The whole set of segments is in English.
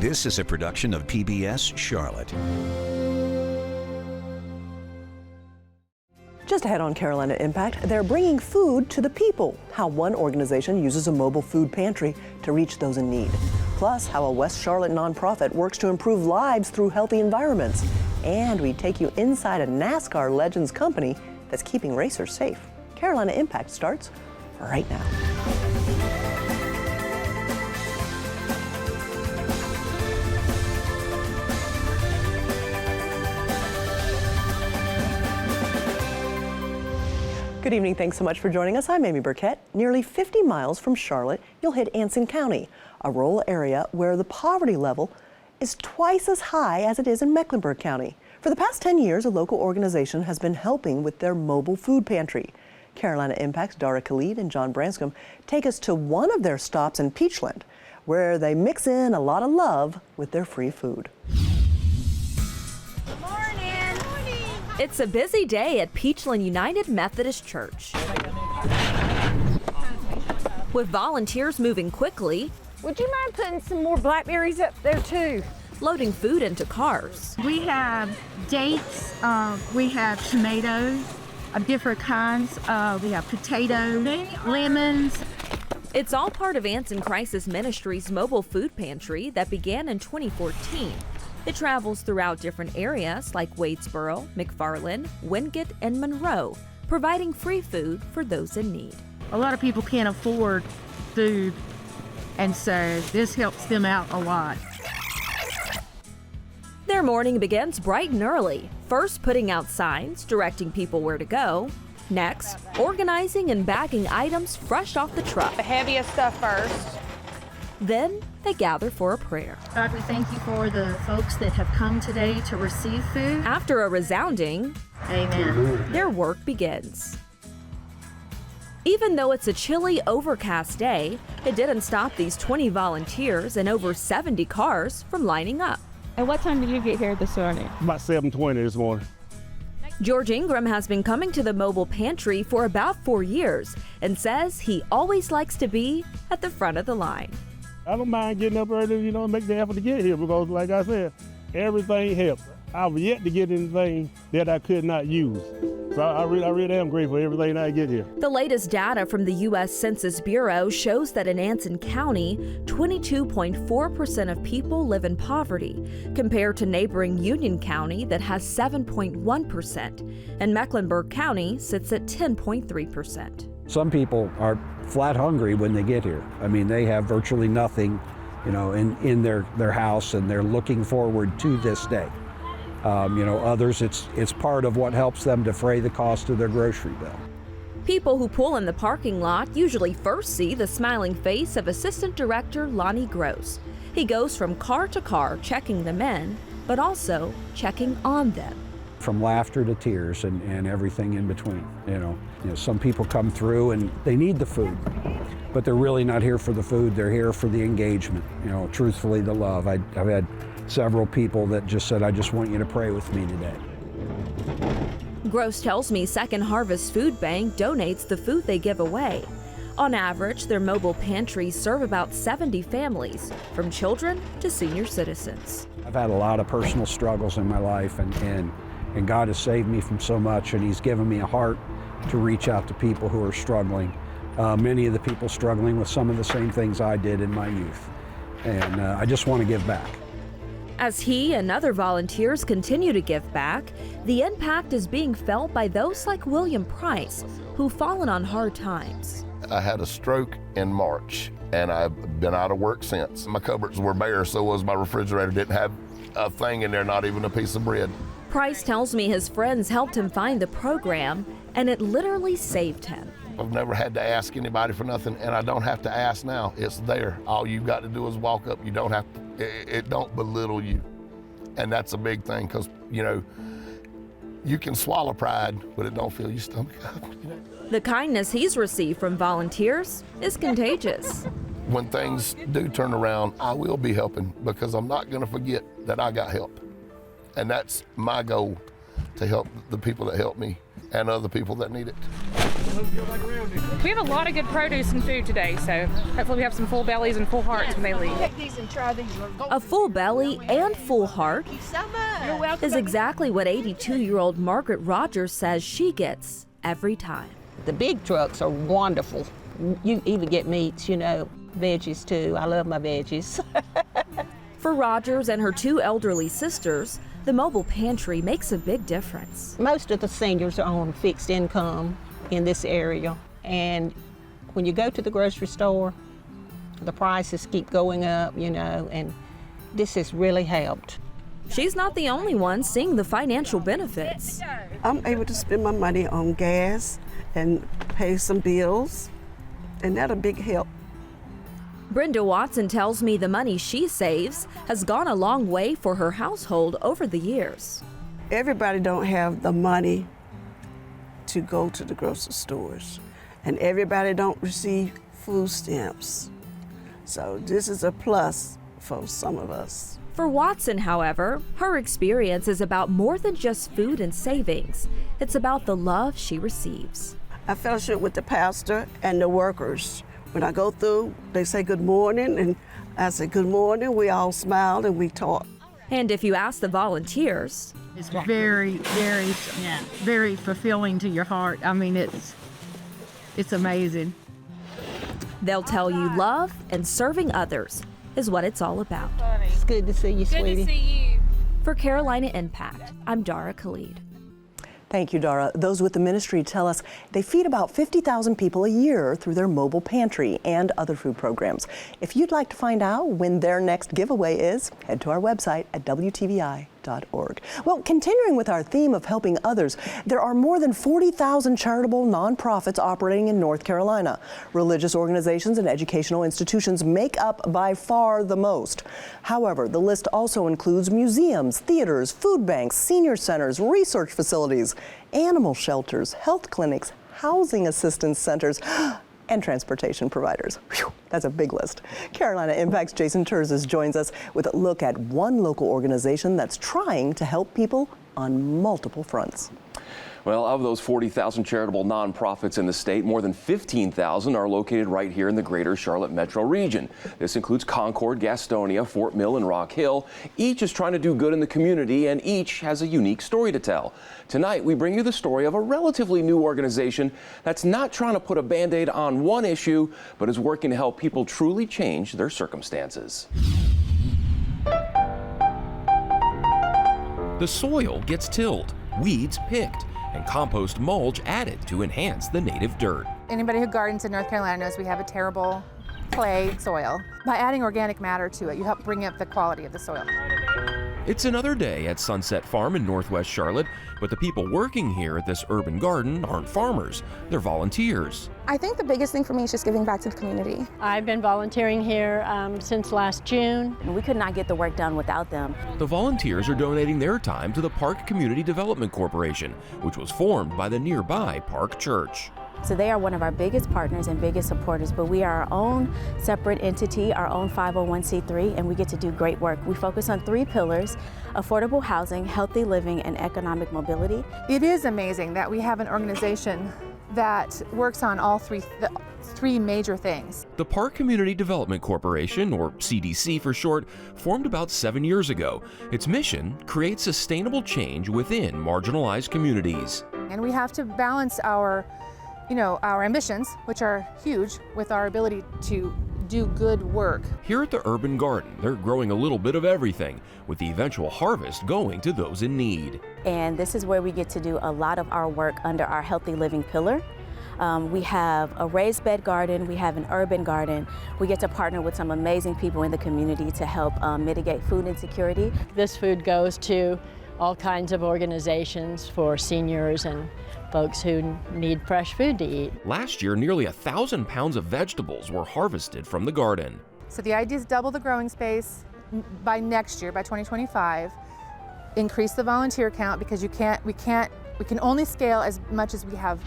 This is a production of PBS Charlotte. Just ahead on Carolina Impact, they're bringing food to the people. How one organization uses a mobile food pantry to reach those in need. Plus, how a West Charlotte nonprofit works to improve lives through healthy environments. And we take you inside a NASCAR Legends company that's keeping racers safe. Carolina Impact starts right now. Good evening, thanks so much for joining us. I'm Amy Burkett. Nearly 50 miles from Charlotte, you'll hit Anson County, a rural area where the poverty level is twice as high as it is in Mecklenburg County. For the past 10 years, a local organization has been helping with their mobile food pantry. Carolina Impact's Dara Khalid and John Branscombe take us to one of their stops in Peachland, where they mix in a lot of love with their free food. It's a busy day at Peachland United Methodist Church. With volunteers moving quickly, would you mind putting some more blackberries up there too? Loading food into cars. We have dates, we have tomatoes of different kinds, we have potatoes, lemons. It's all part of Anson Crisis Ministries' mobile food pantry that began in 2014. It travels throughout different areas like Wadesboro, McFarland, Wingate, and Monroe, providing free food for those in need. A lot of people can't afford food, and so this helps them out a lot. Their morning begins bright and early, first putting out signs directing people where to go. Next, organizing and bagging items fresh off the truck. The heaviest stuff first. Then they gather for a prayer. God, we thank you for the folks that have come today to receive food. After a resounding amen, their work begins. Even though it's a chilly, overcast day, it didn't stop these 20 volunteers and over 70 cars from lining up. And what time did you get here this morning? About 7:20 this morning. George Ingram has been coming to the mobile pantry for about 4 years and says he always likes to be at the front of the line. I don't mind getting up early, make the effort to get here because, like I said, everything helps. I've yet to get anything that I could not use. So I really am grateful for everything I get here. The latest data from the U.S. Census Bureau shows that in Anson County, 22.4% of people live in poverty, compared to neighboring Union County that has 7.1%, and Mecklenburg County sits at 10.3%. Some people are flat hungry when they get here. I mean, they have virtually nothing, in their house, and they're looking forward to this day. Others, it's part of what helps them defray the cost of their grocery bill. People who pull in the parking lot usually first see the smiling face of Assistant Director Lonnie Gross. He goes from car to car checking them in, but also checking on them. From laughter to tears and everything in between. Some people come through and they need the food, but they're really not here for the food. They're here for the engagement, truthfully, the love. I've had several people that just said, I just want you to pray with me today. Gross tells me Second Harvest Food Bank donates the food they give away. On average, their mobile pantries serve about 70 families, from children to senior citizens. I've had a lot of personal struggles in my life, and God has saved me from so much, and He's given me a heart to reach out to people who are struggling. Many of the people struggling with some of the same things I did in my youth. And I just want to give back. As he and other volunteers continue to give back, the impact is being felt by those like William Price, who've fallen on hard times. I had a stroke in March, and I've been out of work since. My cupboards were bare, so was my refrigerator. Didn't have a thing in there, not even a piece of bread. Price tells me his friends helped him find the program, and it literally saved him. I've never had to ask anybody for nothing, and I don't have to ask now. It's there. All you've got to do is walk up. You don't have to, it don't belittle you. And that's a big thing, because, you can swallow pride, but it don't fill your stomach up. The kindness he's received from volunteers is contagious. When things do turn around, I will be helping, because I'm not going to forget that I got help. And that's my goal, to help the people that help me and other people that need it. We have a lot of good produce and food today, so hopefully we have some full bellies and full hearts when they leave. A full belly and full heart is exactly what 82-year-old Margaret Rogers says she gets every time. The big trucks are wonderful. You even get meats, you know, veggies too. I love my veggies. For Rogers and her two elderly sisters, the mobile pantry makes a big difference. Most of the seniors are on fixed income in this area, and when you go to the grocery store, the prices keep going up, you know, and this has really helped. She's not the only one seeing the financial benefits. I'm able to spend my money on gas and pay some bills, and that's a big help. Brenda Watson tells me the money she saves has gone a long way for her household over the years. Everybody don't have the money to go to the grocery stores, and everybody don't receive food stamps. So this is a plus for some of us. For Watson, however, her experience is about more than just food and savings. It's about the love she receives. I fellowship with the pastor and the workers. When I go through, they say good morning, and I say good morning. We all smile and we talk. And if you ask the volunteers, It's very, very fulfilling to your heart. I mean, it's amazing. they'll tell you love and serving others is what it's all about. It's good to see you, sweetie. Good to see you. For Carolina Impact, I'm Dara Khalid. Thank you, Dara. Those with the ministry tell us they feed about 50,000 people a year through their mobile pantry and other food programs. If you'd like to find out when their next giveaway is, head to our website at WTVI.org. Well, continuing with our theme of helping others, there are more than 40,000 charitable nonprofits operating in North Carolina. Religious organizations and educational institutions make up by far the most. However, the list also includes museums, theaters, food banks, senior centers, research facilities, animal shelters, health clinics, housing assistance centers, and transportation providers. Whew, that's a big list. Carolina Impact's Jason Terzis joins us with a look at one local organization that's trying to help people on multiple fronts. Well, of those 40,000 charitable nonprofits in the state, more than 15,000 are located right here in the greater Charlotte metro region. This includes Concord, Gastonia, Fort Mill, and Rock Hill. Each is trying to do good in the community, and each has a unique story to tell. Tonight, we bring you the story of a relatively new organization that's not trying to put a Band-Aid on one issue, but is working to help people truly change their circumstances. The soil gets tilled, weeds picked, and compost mulch added to enhance the native dirt. Anybody who gardens in North Carolina knows we have a terrible clay soil. By adding organic matter to it, you help bring up the quality of the soil. It's another day at Sunset Farm in Northwest Charlotte, but the people working here at this urban garden aren't farmers, they're volunteers. I think the biggest thing for me is just giving back to the community. I've been volunteering here since last June. We could not get the work done without them. The volunteers are donating their time to the Park Community Development Corporation, which was formed by the nearby Park Church. So they are one of our biggest partners and biggest supporters, but we are our own separate entity, our own 501c3, and we get to do great work. We focus on 3 pillars: affordable housing, healthy living, and economic mobility. It is amazing that we have an organization that works on all three major things. The Park Community Development Corporation, or CDC for short, formed about 7 years ago. Its mission: create sustainable change within marginalized communities. And we have to balance our ambitions, which are huge, with our ability to do good work. Here at the Urban Garden, they're growing a little bit of everything, with the eventual harvest going to those in need. And this is where we get to do a lot of our work under our healthy living pillar. We have a raised bed garden, we have an urban garden. We get to partner with some amazing people in the community to help mitigate food insecurity. This food goes to all kinds of organizations for seniors and folks who need fresh food to eat. Last year, nearly 1,000 pounds of vegetables were harvested from the garden. So the idea is double the growing space by next year, by 2025. Increase the volunteer count because we can only scale as much as we have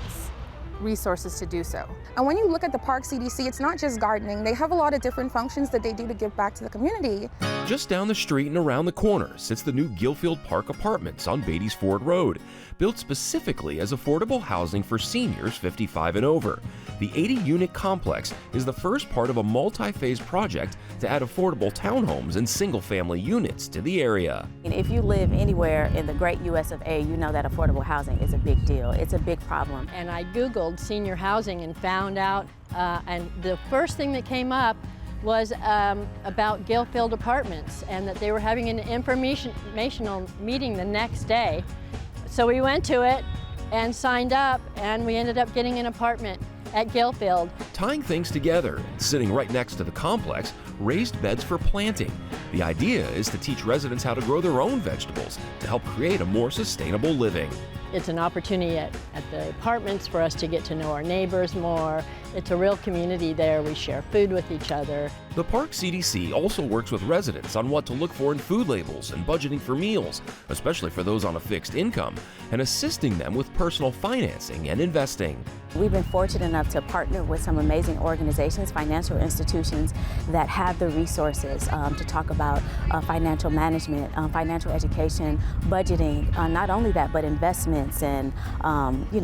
resources to do so. And when you look at the Park CDC, it's not just gardening. They have a lot of different functions that they do to give back to the community. Just down the street and around the corner sits the new Gillfield Park Apartments on Beatties Ford Road, built specifically as affordable housing for seniors 55 and over. The 80-unit complex is the first part of a multi-phase project to add affordable townhomes and single-family units to the area. If you live anywhere in the great US of A, you know that affordable housing is a big deal. It's a big problem. And I Googled senior housing and found out, and the first thing that came up was about Gillfield Apartments, and that they were having an informational meeting the next day. So we went to it and signed up, and we ended up getting an apartment at Gillfield. Tying things together and sitting right next to the complex, raised beds for planting. The idea is to teach residents how to grow their own vegetables to help create a more sustainable living. It's an opportunity at the apartments for us to get to know our neighbors more. It's a real community there. We share food with each other. The Park CDC also works with residents on what to look for in food labels and budgeting for meals, especially for those on a fixed income, and assisting them with personal financing and investing. We've been fortunate enough to partner with some amazing organizations, financial institutions that have the resources to talk about financial management, financial education, budgeting, not only that, but investments and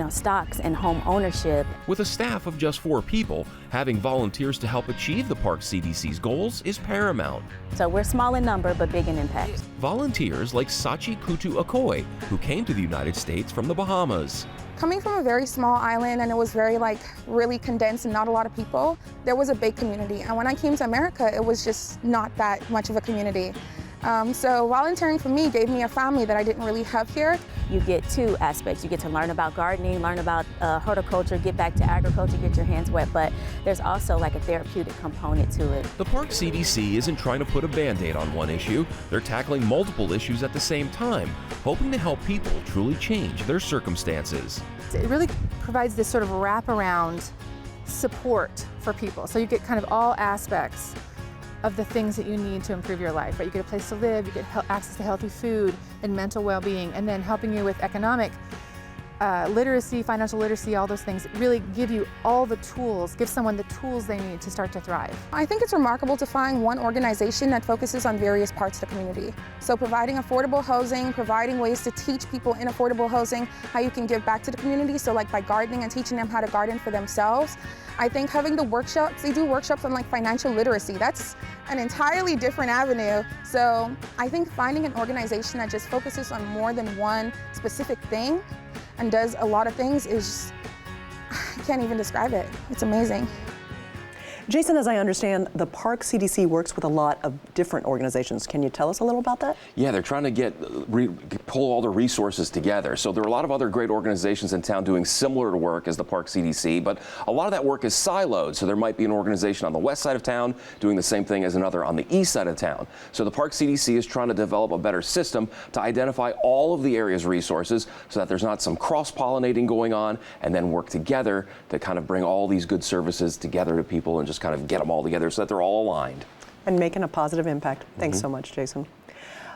stocks and home ownership. With a staff of just 4 people, having volunteers to help achieve the Park CDC's goals is paramount. So we're small in number, but big in impact. Volunteers like Sachi Kutu Okoye, who came to the United States from the Bahamas. Coming from a very small island, and it was very really condensed and not a lot of people, there was a big community. And when I came to America, it was just not that much of a community. So volunteering for me gave me a family that I didn't really have here. You get 2 aspects. You get to learn about gardening, learn about horticulture, get back to agriculture, get your hands wet, but there's also a therapeutic component to it. The Park CDC isn't trying to put a Band-Aid on one issue. They're tackling multiple issues at the same time, hoping to help people truly change their circumstances. It really provides this sort of wraparound support for people. So you get kind of all aspects of the things that you need to improve your life, right? You get a place to live, you get access to healthy food and mental well-being, and then helping you with economic literacy, financial literacy, all those things really give you all the tools, give someone the tools they need to start to thrive. I think it's remarkable to find one organization that focuses on various parts of the community. So providing affordable housing, providing ways to teach people in affordable housing how you can give back to the community, so by gardening and teaching them how to garden for themselves. I think having the workshops, they do workshops on financial literacy. That's an entirely different avenue. So I think finding an organization that just focuses on more than one specific thing and does a lot of things is, I can't even describe it. It's amazing. Jason, as I understand, the Park CDC works with a lot of different organizations. Can you tell us a little about that? Yeah, they're trying to pull all the resources together. So there are a lot of other great organizations in town doing similar work as the Park CDC, but a lot of that work is siloed. So there might be an organization on the west side of town doing the same thing as another on the east side of town. So the Park CDC is trying to develop a better system to identify all of the area's resources so that there's not some cross-pollinating going on, and then work together to kind of bring all these good services together to people and just kind of get them all together so that they're all aligned. And making a positive impact. Thanks so much, Jason.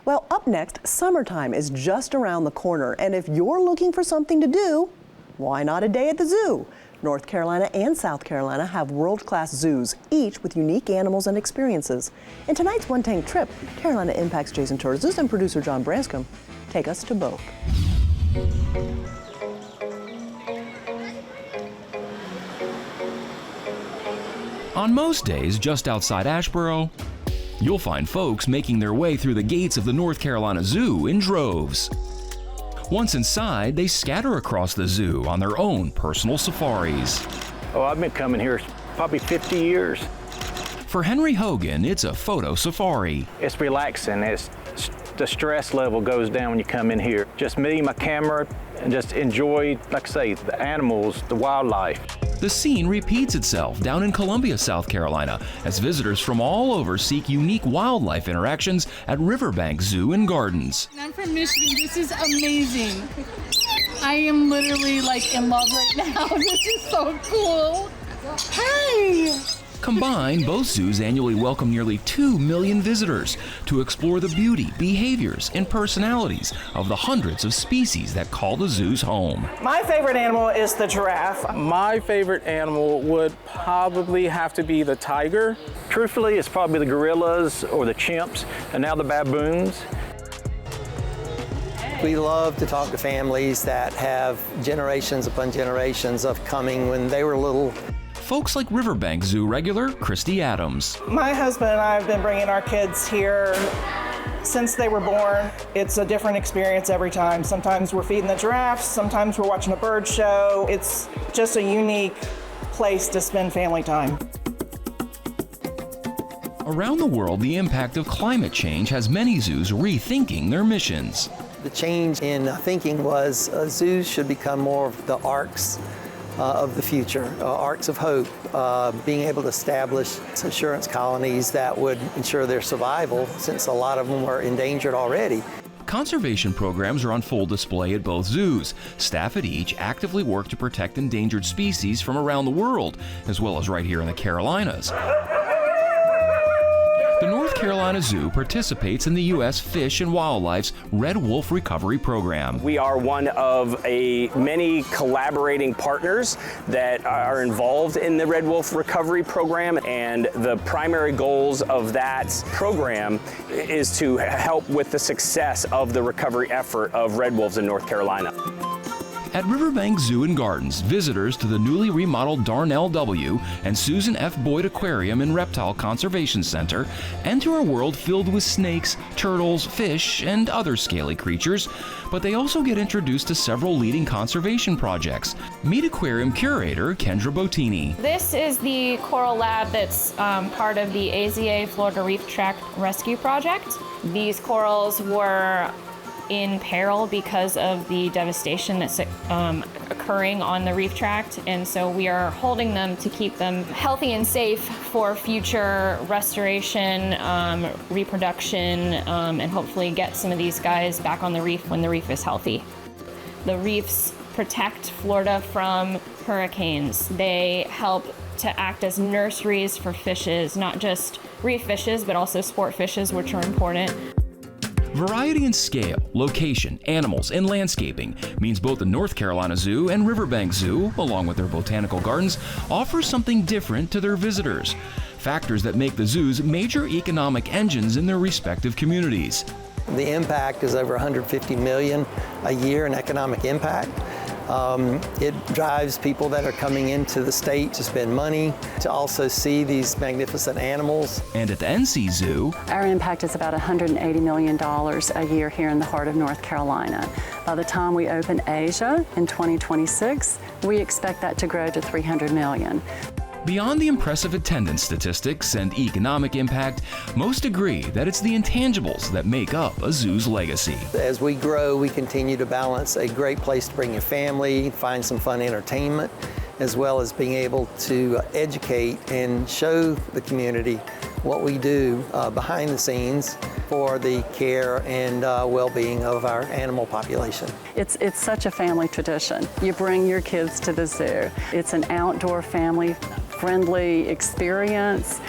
Well, up next, summertime is just around the corner, and if you're looking for something to do, why not a day at the zoo? North Carolina and South Carolina have world-class zoos, each with unique animals and experiences. In tonight's One Tank Trip, Carolina Impact's Jason Torres and producer John Branscombe take us to both. On most days just outside Asheboro, you'll find folks making their way through the gates of the North Carolina Zoo in droves. Once inside, they scatter across the zoo on their own personal safaris. Oh, I've been coming here probably 50 years. For Henry Hogan, it's a photo safari. It's relaxing. The stress level goes down when you come in here. Just me, my camera, and just enjoy, like I say, the animals, the wildlife. The scene repeats itself down in Columbia, South Carolina, as visitors from all over seek unique wildlife interactions at Riverbank Zoo and Gardens. I'm from Michigan. This is amazing. I am literally in love right now. This is so cool. Hi. Combined, both zoos annually welcome nearly 2 million visitors to explore the beauty, behaviors, and personalities of the hundreds of species that call the zoos home. My favorite animal is the giraffe. My favorite animal would probably have to be the tiger. Truthfully, it's probably the gorillas or the chimps, and now the baboons. We love to talk to families that have generations upon generations of coming when they were little. Folks like Riverbank Zoo regular Christy Adams. My husband and I have been bringing our kids here since they were born. It's a different experience every time. Sometimes we're feeding the giraffes, sometimes we're watching a bird show. It's just a unique place to spend family time. Around the world, the impact of climate change has many zoos rethinking their missions. The change in thinking was zoos should become more of the arcs of the future, arcs of hope, being able to establish insurance colonies that would ensure their survival, since a lot of them were endangered already. Conservation programs are on full display at both zoos. Staff at each actively work to protect endangered species from around the world, as well as right here in the Carolinas. The North Carolina Zoo participates in the U.S. Fish and Wildlife's Red Wolf Recovery Program. We are one of many collaborating partners that are involved in the Red Wolf Recovery Program, and the primary goals of that program is to help with the success of the recovery effort of red wolves in North Carolina. At Riverbank Zoo and Gardens, visitors to the newly remodeled Darnell W. and Susan F. Boyd Aquarium and Reptile Conservation Center enter a world filled with snakes, turtles, fish, and other scaly creatures, but they also get introduced to several leading conservation projects. Meet aquarium curator Kendra Bottini. This is the coral lab that's part of the AZA Florida Reef Tract Rescue Project. These corals were in peril because of the devastation that's occurring on the reef tract, and so we are holding them to keep them healthy and safe for future restoration, reproduction, and hopefully get some of these guys back on the reef when the reef is healthy. The reefs protect Florida from hurricanes. They help to act as nurseries for fishes, not just reef fishes, but also sport fishes, which are important. Variety in scale, location, animals, and landscaping means both the North Carolina Zoo and Riverbank Zoo, along with their botanical gardens, offer something different to their visitors. Factors that make the zoos major economic engines in their respective communities. The impact is over $150 million a year in economic impact. It drives people that are coming into the state to spend money, to also see these magnificent animals. And at the NC Zoo, our impact is about $180 million a year here in the heart of North Carolina. By the time we open Asia in 2026, we expect that to grow to $300 million. Beyond the impressive attendance statistics and economic impact, most agree that it's the intangibles that make up a zoo's legacy. As we grow, we continue to balance a great place to bring your family, find some fun entertainment, as well as being able to educate and show the community what we do behind the scenes for the care and well-being of our animal population. It's such a family tradition. You bring your kids to the zoo. It's an outdoor family-friendly experience.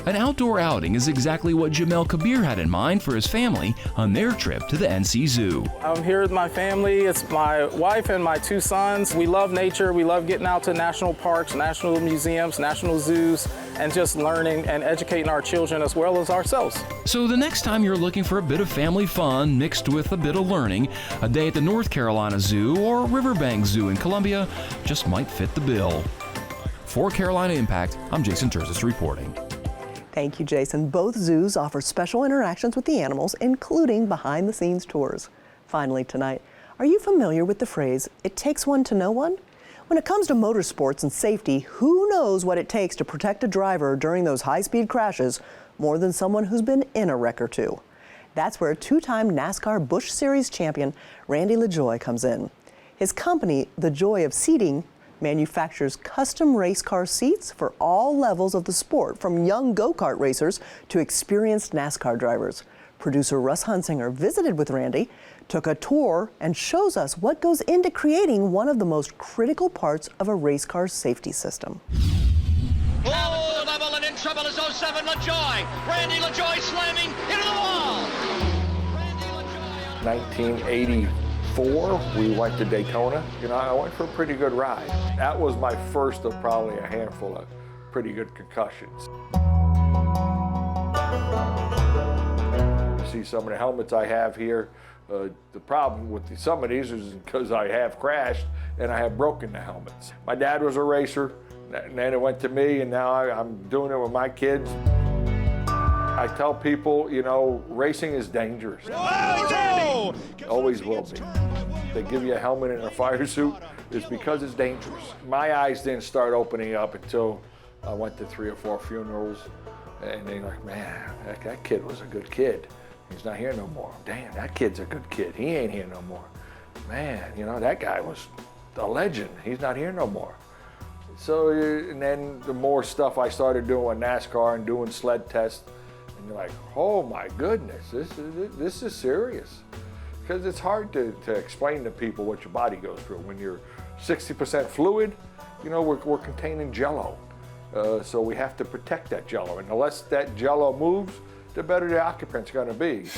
An outdoor outing is exactly what Jamel Kabir had in mind for his family on their trip to the NC Zoo. I'm here with my family. It's my wife and my 2 sons. We love nature. We love getting out to national parks, national museums, national zoos, and just learning and educating our children as well as ourselves. So the next time you're looking for a bit of family fun mixed with a bit of learning, a day at the North Carolina Zoo or Riverbank Zoo in Columbia just might fit the bill. For Carolina Impact, I'm Jason Terzis reporting. Thank you, Jason. Both zoos offer special interactions with the animals, including behind-the-scenes tours. Finally tonight, are you familiar with the phrase, "It takes one to know one"? When it comes to motorsports and safety, who knows what it takes to protect a driver during those high-speed crashes more than someone who's been in a wreck or two? That's where 2-time NASCAR Busch Series champion Randy LaJoie comes in. His company, The Joy of Seating, manufactures custom race car seats for all levels of the sport, from young go-kart racers to experienced NASCAR drivers. Producer Russ Hunsinger visited with Randy, took a tour, and shows us what goes into creating one of the most critical parts of a race car's safety system. Hold up 7, LaJoie. Randy LaJoie slamming into the wall. 1984, we went to Daytona. You know, I went for a pretty good ride. That was my first of probably a handful of pretty good concussions. You see some of the helmets I have here. The problem with some of these is because I have crashed and I have broken the helmets. My dad was a racer, and then it went to me, and now I'm doing it with my kids. I tell people, you know, racing is dangerous. Oh, Always will be. They give you a helmet and a fire suit, it's because it's dangerous. My eyes didn't start opening up until I went to 3 or 4 funerals, and they're like, man, that kid was a good kid. He's not here no more. Damn, that kid's a good kid. He ain't here no more. Man, you know, that guy was a legend. He's not here no more. So, and then the more stuff I started doing with NASCAR and doing sled tests, and you're like, oh my goodness, this is serious. Because it's hard to explain to people what your body goes through. When you're 60% fluid, you know, we're containing Jell-O. So we have to protect that Jell-O. And the less that Jell-O moves, the better the occupant's gonna be.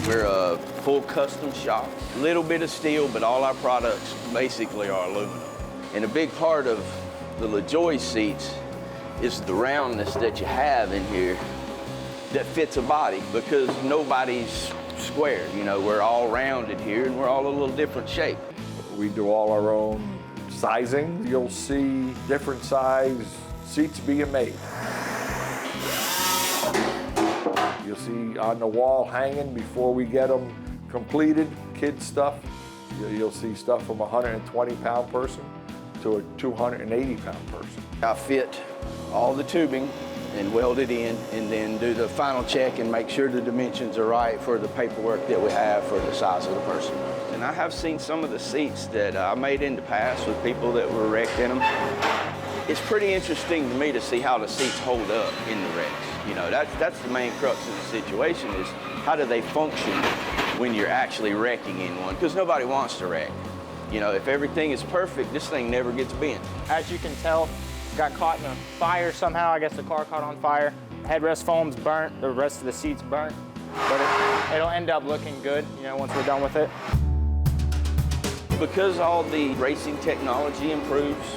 We're a full custom shop. Little bit of steel, but all our products basically are aluminum. And a big part of the LaJoie seats is the roundness that you have in here that fits a body, because nobody's square. You know, we're all rounded here and we're all a little different shape. We do all our own sizing. You'll see different size seats being made. You'll see on the wall hanging before we get them completed, kids stuff. You'll see stuff from a 120-pound person to a 280-pound person. I fit all the tubing and weld it in, and then do the final check and make sure the dimensions are right for the paperwork that we have for the size of the person. And I have seen some of the seats that I made in the past with people that were wrecked in them. It's pretty interesting to me to see how the seats hold up in the wrecks. You know, that's the main crux of the situation, is how do they function when you're actually wrecking in one? Because nobody wants to wreck. You know, if everything is perfect, this thing never gets bent. As you can tell, got caught in a fire somehow. I guess the car caught on fire. Headrest foam's burnt, the rest of the seat's burnt. But it'll end up looking good, you know, once we're done with it. Because all the racing technology improves,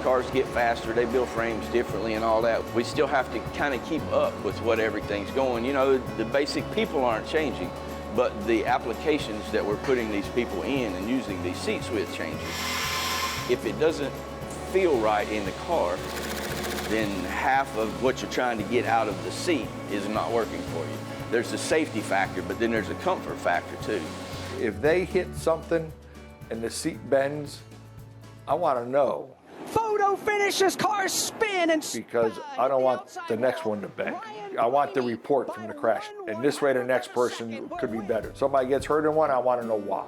cars get faster, they build frames differently and all that, we still have to kind of keep up with what everything's going. You know, the basic people aren't changing, but the applications that we're putting these people in and using these seats with changes. If it doesn't feel right in the car, then half of what you're trying to get out of the seat is not working for you. There's a safety factor, but then there's a comfort factor too. If they hit something and the seat bends, I want to know. Photo finishes, cars spin and because I don't want the next one to bend. I want the report from the crash, and this way the next person could be better. Somebody gets hurt in one, I want to know why.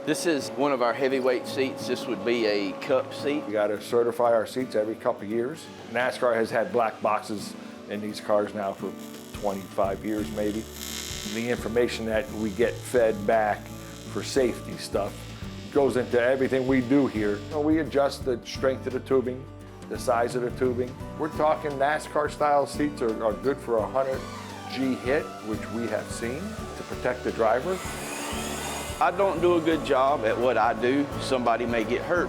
This is one of our heavyweight seats. This would be a cup seat. We got to certify our seats every couple of years. NASCAR has had black boxes in these cars now for 25 years maybe. The information that we get fed back for safety stuff goes into everything we do here. We adjust the strength of the tubing, the size of the tubing. We're talking NASCAR style seats are good for a 100 G hit, which we have seen, to protect the driver. I don't do a good job at what I do. Somebody may get hurt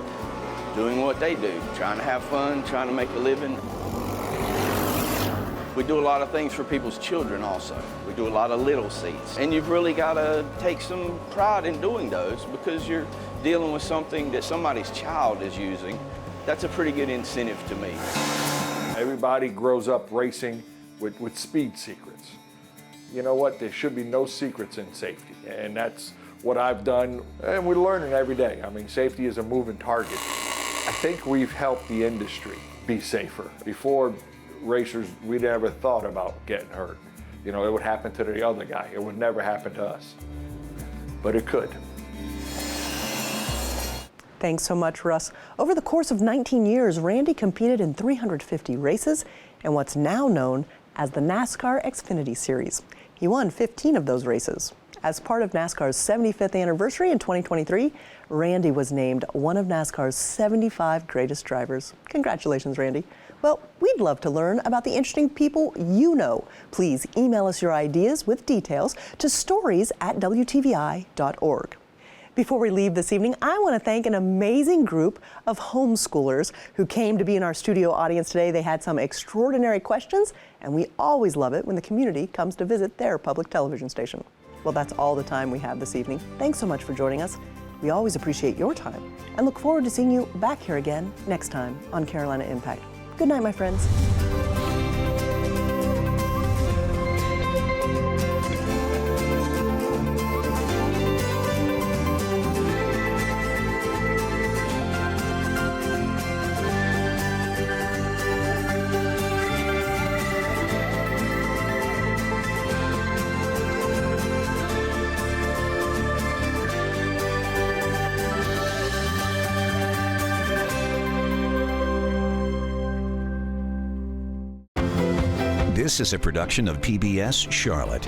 doing what they do, trying to have fun, trying to make a living. We do a lot of things for people's children also. We do a lot of little seats. And you've really got to take some pride in doing those, because you're dealing with something that somebody's child is using. That's a pretty good incentive to me. Everybody grows up racing with speed secrets. You know what? There should be no secrets in safety. And that's what I've done, and we're learning every day. I mean, safety is a moving target. I think we've helped the industry be safer. Before racers, we never thought about getting hurt. You know, it would happen to the other guy. It would never happen to us, but it could. Thanks so much, Russ. Over the course of 19 years, Randy competed in 350 races in what's now known as the NASCAR Xfinity Series. He won 15 of those races. As part of NASCAR's 75th anniversary in 2023, Randy was named one of NASCAR's 75 greatest drivers. Congratulations, Randy. Well, we'd love to learn about the interesting people you know. Please email us your ideas with details to stories@WTVI.org. Before we leave this evening, I want to thank an amazing group of homeschoolers who came to be in our studio audience today. They had some extraordinary questions, and we always love it when the community comes to visit their public television station. Well, that's all the time we have this evening. Thanks so much for joining us. We always appreciate your time and look forward to seeing you back here again next time on Carolina Impact. Good night, my friends. This is a production of PBS Charlotte.